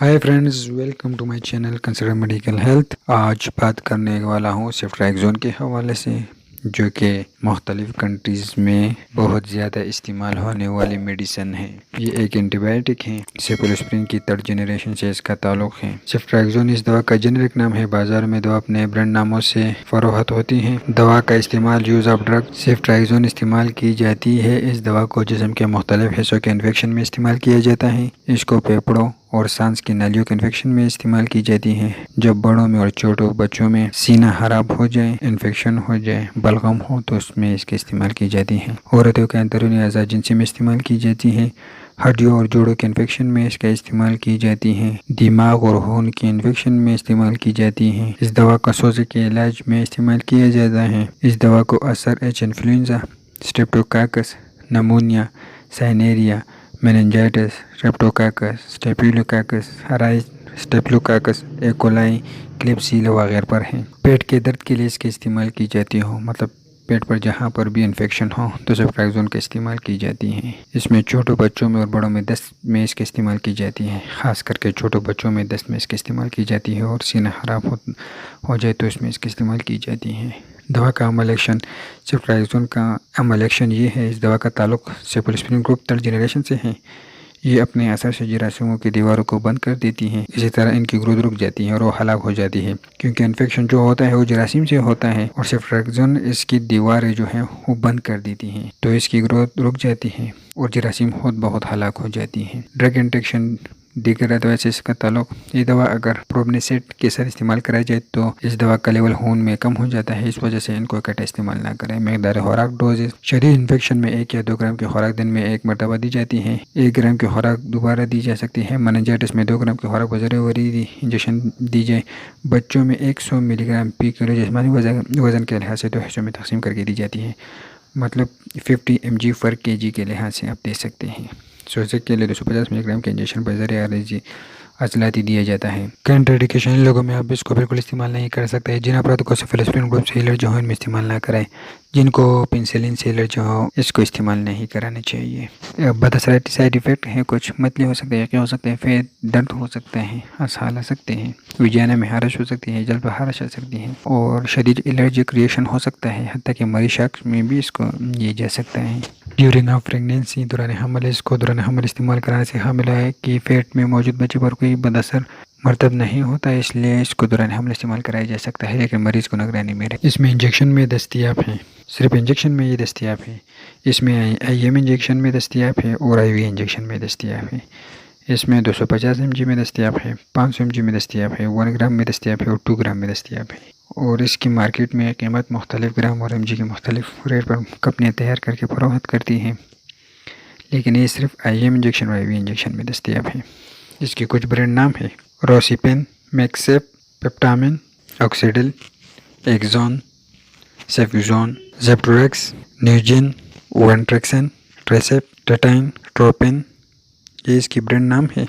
Hi friends, welcome to my channel consider medical health. आज बात करने वाला हूँ सेफ्ट्राक्सोन के हवाले से, जो कि मुख्तलिफ़ कंट्रीज़ में बहुत ज़्यादा इस्तेमाल होने वाली मेडिसन है। ये एक एंटीबायोटिक है। सेफलोस्प्रिन की थर्ड जनरेशन से इसका ताल्लुक़ है। सेफ्ट्राक्सोन इस दवा का जेनरिक नाम है। बाज़ार में दवा अपने ब्रांड नामों से फ़रोख्त होती है। दवा का इस्तेमाल यूज़ ऑफ ड्रग सेफ्ट्राक्सोन इस्तेमाल की जाती है। इस दवा को जिस्म के मुख्तलिफ हिस्सों के इन्फेक्शन में इस्तेमाल किया जाता है। इसको फेफड़ों और सांस की नालियों के इन्फेक्शन में इस्तेमाल की जाती है। जब बड़ों में और छोटों बच्चों में सीना खराब हो जाए, इन्फेक्शन हो जाए, बलगम हो, तो उसमें इसके इस्तेमाल की जाती है। औरतों के अंदरूनी अज़ा जिनसी में इस्तेमाल की जाती है। हड्डियों और जोड़ों के इन्फेक्शन में इसका इस्तेमाल की जाती है। दिमाग और खून के इन्फेक्शन में इस्तेमाल की जाती है। इस दवा का सोजे के इलाज में इस्तेमाल किया जाता है। इस दवा को असर एच इन्फ्लुएंजा, स्ट्रेप्टोकाकस, नमूनिया, साइनेरिया, मेनिंजाइटिस, स्ट्रेप्टोकाकस, स्टेफिलोकाकस, हराइज, स्टेफिलोकाकस, एकोलाई, क्लिप्सिला वगैरह पर हैं। पेट के दर्द के लिए इसके इस्तेमाल की जाती हो, मतलब पेट पर जहाँ पर भी इन्फेक्शन हो तो सेफ्ट्राक्सोन का इस्तेमाल की जाती है। इसमें छोटों बच्चों में और बड़ों में दस्त में इसके इस्तेमाल की जाती है। ख़ास करके छोटों बच्चों में दस्त में इसके इस्तेमाल की जाती है, और सीना ख़राब हो जाए तो इसमें इसके इस्तेमाल की जाती है। दवा का अमल एक्शन, सेफ्ट्राक्सोन का अमल एक्शन ये है। इस दवा का ताल्लुक़ सेफलोस्प्रिन ग्रुप थर्ड जनरेशन से है। ये अपने असर से जरासीमों की दीवारों को बंद कर देती हैं। इसी तरह इनकी ग्रोथ रुक जाती है और वो हलाक हो जाती है, क्योंकि इन्फेक्शन जो होता है वो जरासीम से होता है, और सेफ्ट्राक्सोन इसकी दीवारें जो हैं वो बंद कर देती हैं, तो इसकी ग्रोथ रुक जाती है और जरासीम खुद बहुत हलाक हो जाती हैं। ड्रग इंट्रैक्शन दीगर दवा से इसका ताल्लुक, ये दवा अगर प्रोबनेसेट के साथ इस्तेमाल कराई जाए तो इस दवा का लेवल खून में कम हो जाता है। इस वजह से इनको इकट्ठा इस्तेमाल ना करें। मकदार खुराक डोजेज, शदीद इन्फेक्शन में 1 या 2 ग्राम की खुराक दिन में 1 मरतबा दी जाती है। 1 ग्राम की खुराक दोबारा दी जा सकती है। मेनिंजाइटिस में 2 ग्राम की खुराक बज़र वरीदी इंजेक्शन दी जाए। बच्चों में 100 मिलीग्राम पी किलो जिस्मानी वज़न के लिहाज से 2 हिस्सों में तकसीम करके दी जाती है, मतलब 50 mg/kg के लिहाज से आप दे सकते हैं। सोजे के लिए 250 मिलीग्राम के इंजेक्शन बज़र आरजी अजलाती दिया जाता है। कंट्राइंडिकेशन, इन लोगों में आप इसको बिल्कुल इस्तेमाल नहीं कर सकते। जिन अपराधों को सेफलोस्प्रिन ग्रुप से एलर्जी हो इनमें इस्तेमाल ना करें। जिनको पेनिसिलिन से एलर्जी हो इसको इस्तेमाल नहीं कराना चाहिए। बदअसराती साइड इफ़ेक्ट है, कुछ मतली हो सकते हैं, क्या हो सकते हैं, फिर दर्द हो सकते हैं, असहाल आ सकते हैं, विजाना में हारश हो सकती है, जल्द हारश आ सकती है, और शदीद एलर्जिक रिएक्शन हो सकता है। हत्ता कि मरीज शख्स में भी इसको ये जा सकता है। ड्यूरिंग ऑफ प्रेगनेंसी, दौरान हमल, इसको दौरान हमल इस्तेमाल कराने से हामिला है कि पेट में मौजूद बच्चे पर कोई बदअसर मरतब नहीं होता, इसलिए इसको दौरान हमल इस्तेमाल कराया जा सकता है, लेकिन मरीज़ को निगरानी में रहे। इसमें इंजेक्शन में दस्तियाब है, सिर्फ इंजेक्शन में ये दस्तियाब है। इसमें IM इंजेक्शन में दस्तियाब है और IV इंजेक्शन में दस्तियाब है। इसमें 250 mg में दस्तियाब है, 500 mg में दस्तियाब है, 1 ग्राम में दस्तियाब है और 2 ग्राम में दस्तियाब है। और इसकी मार्केट में कीमत मुख्तलिफ ग्राम और mg के मुख्तलिफ रेट पर कंपनियाँ तैयार करके फरोख्त करती हैं, लेकिन ये सिर्फ IM इंजेक्शन और IV इंजेक्शन में दस्तियाब है। इसके कुछ ब्रांड नाम है: रोसिपेन, मैक्सेप, पेप्टामिन, ऑक्सीडिल, एक्जोन, सेफ्यूजोन, जेप्टोरेक्स, न्यूजिन, वेंट्रेक्सन, ट्रेसेप, टेटाइन, ट्रोपेन, ये इसकी ब्रांड नाम है।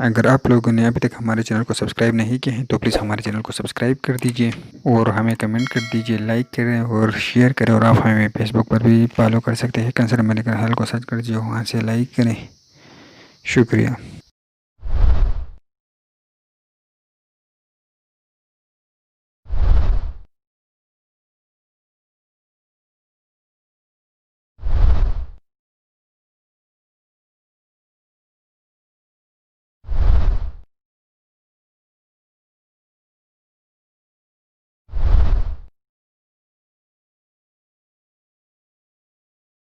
अगर आप लोगों ने अभी तक हमारे चैनल को सब्सक्राइब नहीं किया है तो प्लीज़ हमारे चैनल को सब्सक्राइब कर दीजिए और हमें कमेंट कर दीजिए, लाइक करें और शेयर करें। और आप हमें फेसबुक पर भी फॉलो कर सकते हैं। कंसिडर मेडिकल हेल्थ को सर्च कर दीजिए, वहाँ से लाइक करें। शुक्रिया।